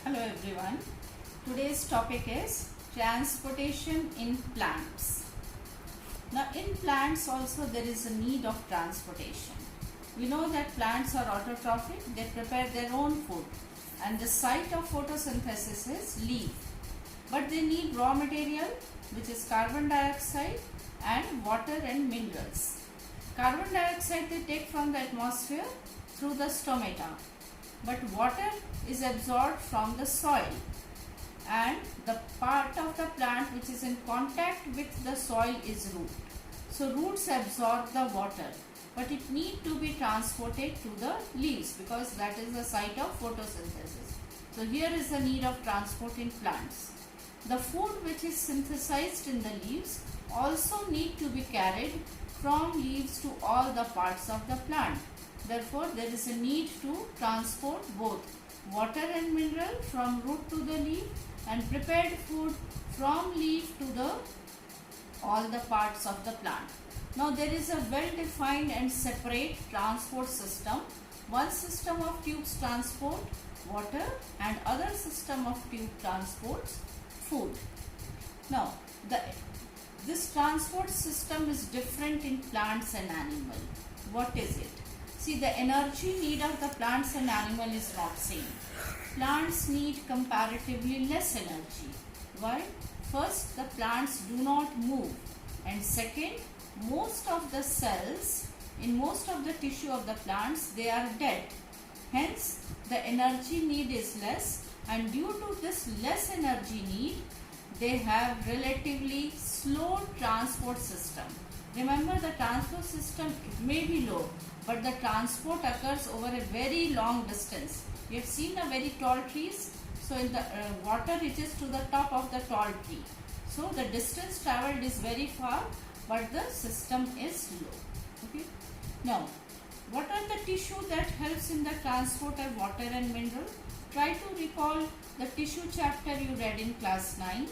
Hello everyone. Today's topic is transportation in plants. Now in plants also there is a need of transportation. We know that plants are autotrophic, they prepare their own food and the site of photosynthesis is leaf. But they need raw material which is carbon dioxide and water and minerals. Carbon dioxide they take from the atmosphere through the stomata, but water is absorbed from the soil, and the part of the plant which is in contact with the soil is root. So roots absorb the water, but it need to be transported to the leaves because that is the site of photosynthesis. So here is the need of transport in plants. The food which is synthesized in the leaves also need to be carried from leaves to all the parts of the plant. Therefore, there is a need to transport both water and mineral from root to the leaf and prepared food from leaf to the all the parts of the plant. Now, there is a well-defined and separate transport system. One system of tubes transport water and other system of tube transports food. Now, this transport system is different in plants and animal. What is it? See, the energy need of the plants and animal is not same. Plants need comparatively less energy. Why? First, the plants do not move, and second, most of the cells in most of the tissue of the plants, they are dead. Hence, the energy need is less, and due to this less energy need, they have relatively slow transport system. Remember, the transport system may be low, but the transport occurs over a very long distance. You have seen a very tall trees. So in the water reaches to the top of the tall tree. So the distance traveled is very far, but the system is low. Okay. Now, what are the tissue that helps in the transport of water and mineral? Try to recall the tissue chapter you read in class 9.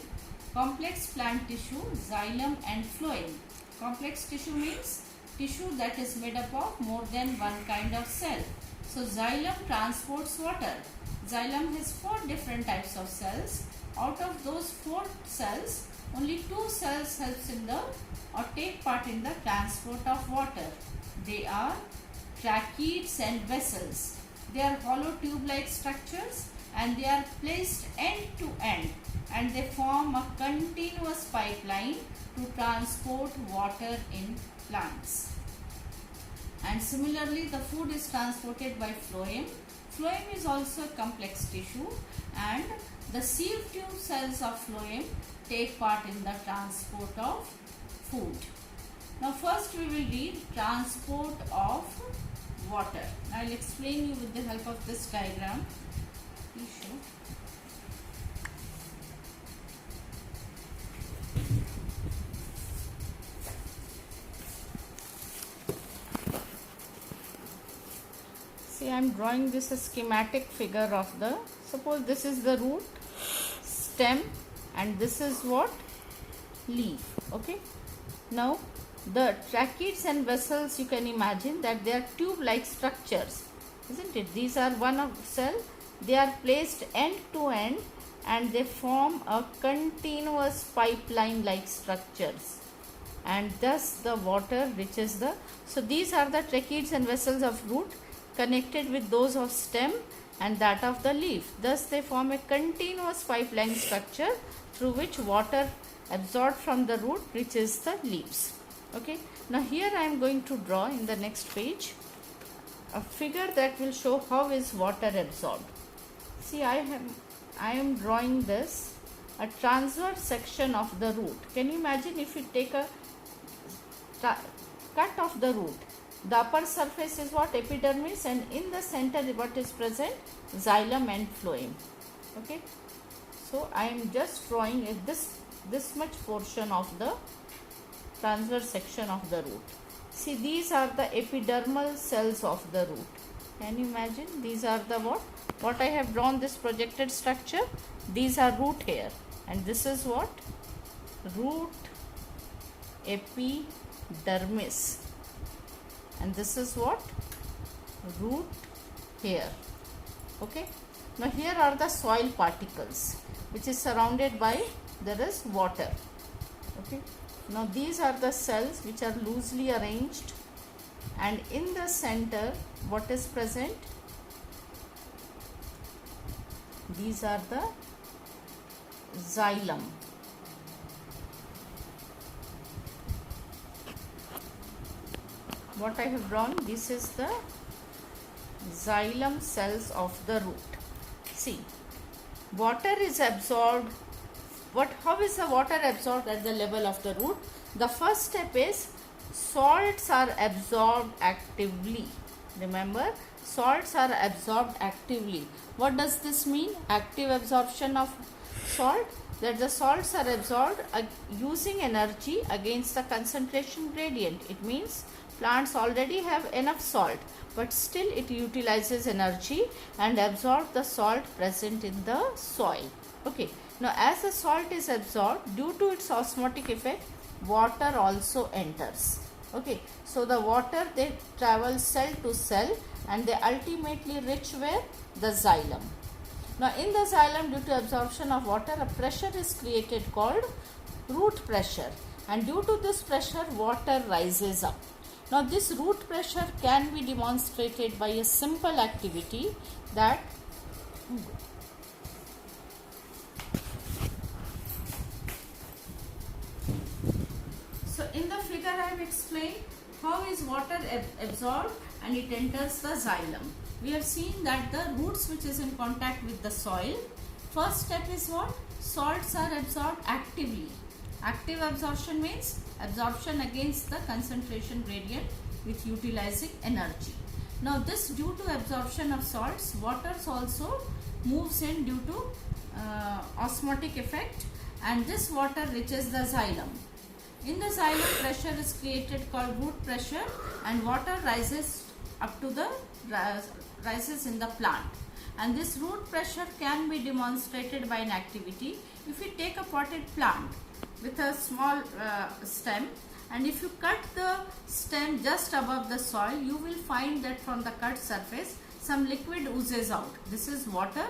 Complex plant tissue, xylem and phloem. Complex tissue means tissue that is made up of more than one kind of cell. So xylem transports water. Xylem has 4 different types of cells. Out of those 4 cells, only 2 cells helps in the or take part in the transport of water. They are tracheids and vessels. They are hollow tube-like structures and they are placed end to end, and they form a continuous pipeline to transport water in plants. And similarly, the food is transported by phloem. Phloem is also a complex tissue, and the sieve tube cells of phloem take part in the transport of food. Now first we will read transport of water. I will explain you with the help of this diagram. Please show. See, I am drawing this a schematic figure of the, suppose this is the root, stem, and this is what? Leaf. Okay. Now, the tracheids and vessels, you can imagine that they are tube-like structures, isn't it? These are one of cell. They are placed end to end and they form a continuous pipeline-like structures. And thus the water reaches the, so these are the tracheids and vessels of root connected with those of stem and that of the leaf. Thus they form a continuous pipeline structure through which water absorbed from the root reaches the leaves. Okay. Now here I am going to draw in the next page a figure that will show how is water absorbed. See, I am drawing this a transverse section of the root. Can you imagine if you take a cut of the root? The upper surface is what? Epidermis, and in the center what is present? Xylem and phloem. Okay. So I am just drawing this much portion of the transverse section of the root. See, these are the epidermal cells of the root. Can you imagine? These are the what? What I have drawn this projected structure. These are root here, and this is what? Root epidermis. And this is what? Root here. Okay. Now here are the soil particles which is surrounded by, there is water. Okay. Now these are the cells which are loosely arranged, and in the center what is present? These are the xylem. What I have drawn, this is the xylem cells of the root. See, water is absorbed. How is the water absorbed at the level of the root? The first step is salts are absorbed actively. Remember, salts are absorbed actively. What does this mean? Active absorption of salt, that the salts are absorbed using energy against the concentration gradient. It means plants already have enough salt, but still it utilizes energy and absorbs the salt present in the soil. Okay. Now as the salt is absorbed, due to its osmotic effect, water also enters. Okay. So the water, they travel cell to cell and they ultimately reach where? The xylem. Now in the xylem, due to absorption of water, a pressure is created called root pressure, and due to this pressure water rises up. Now this root pressure can be demonstrated by a simple activity that in the figure I have explained how is water absorbed and it enters the xylem. We have seen that the roots which is in contact with the soil, first step is what? Salts are absorbed actively. Active absorption means absorption against the concentration gradient with utilizing energy. Now this, due to absorption of salts, water also moves in due to osmotic effect, and this water reaches the xylem. In the xylem, pressure is created called root pressure, and water rises up to the rises in the plant. And this root pressure can be demonstrated by an activity. If you take a potted plant with a small stem, and if you cut the stem just above the soil, you will find that from the cut surface some liquid oozes out. This is water,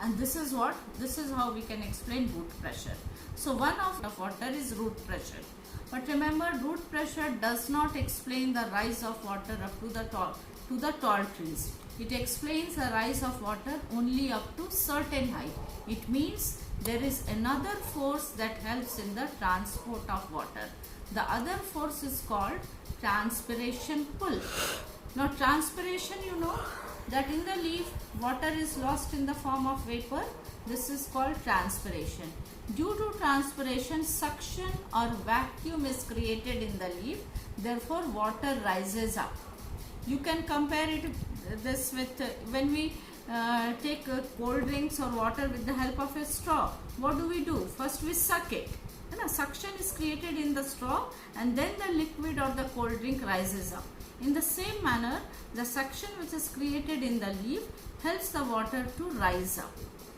and this is what? This is how we can explain root pressure. So one of water is root pressure. But remember, root pressure does not explain the rise of water up to the tall trees. It explains the rise of water only up to certain height. It means there is another force that helps in the transport of water. The other force is called transpiration pull. Now transpiration, you know that in the leaf water is lost in the form of vapor. This is called transpiration. Due to transpiration, suction or vacuum is created in the leaf. Therefore, water rises up. You can compare this with when we take cold drinks or water with the help of a straw. What do? First we suck it. Suction is created in the straw, and then the liquid or the cold drink rises up. In the same manner, the suction which is created in the leaf helps the water to rise up.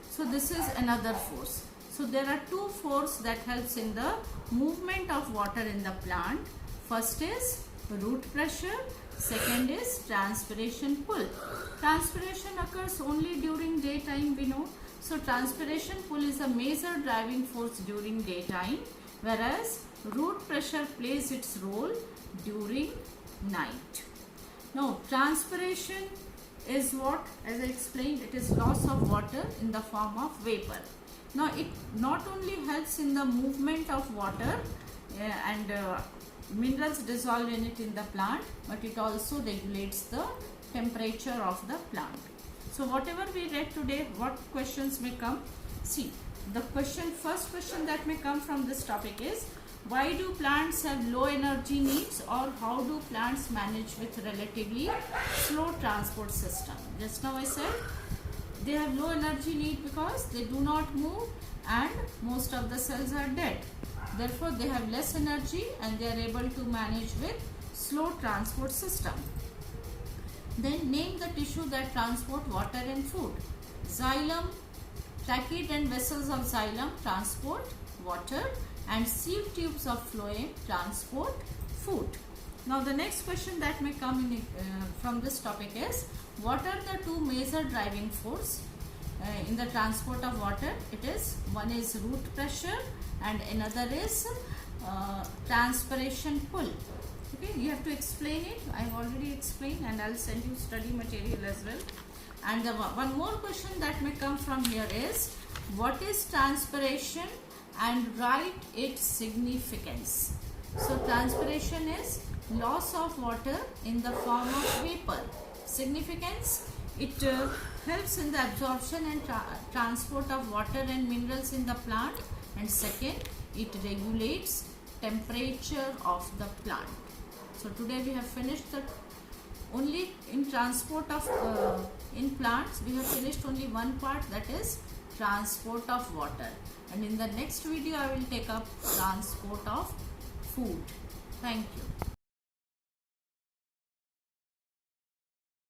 So this is another force. So there are two forces that helps in the movement of water in the plant. First is root pressure, second is transpiration pull. Transpiration occurs only during daytime, we know. So transpiration pull is a major driving force during daytime, whereas root pressure plays its role during night. Now transpiration is what? As I explained, it is loss of water in the form of vapor. Now it not only helps in the movement of water and minerals dissolved in it in the plant, but it also regulates the temperature of the plant. So whatever we read today, what questions may come? See, the first question that may come from this topic is, why do plants have low energy needs, or how do plants manage with relatively slow transport system? Just now I said they have low energy need because they do not move and most of the cells are dead. Therefore, they have less energy and they are able to manage with slow transport system. Then name the tissue that transport water and food. Xylem, trachea and vessels of xylem transport water, and sieve tubes of phloem transport food. Now the next question that may come in from this topic is, what are the two major driving force in the transport of water, it is one is root pressure and another is transpiration pull. Okay, you have to explain it. I have already explained, and I'll send you study material as well. And the one more question that may come from here is, what is transpiration, and write its significance. So transpiration is loss of water in the form of vapor. Significance, it helps in the absorption and transport of water and minerals in the plant. And second, it regulates temperature of the plant. So today we have finished the only in transport of in plants we have finished only one part, that is transport of water, and in the next video I will take up transport of food. Thank you.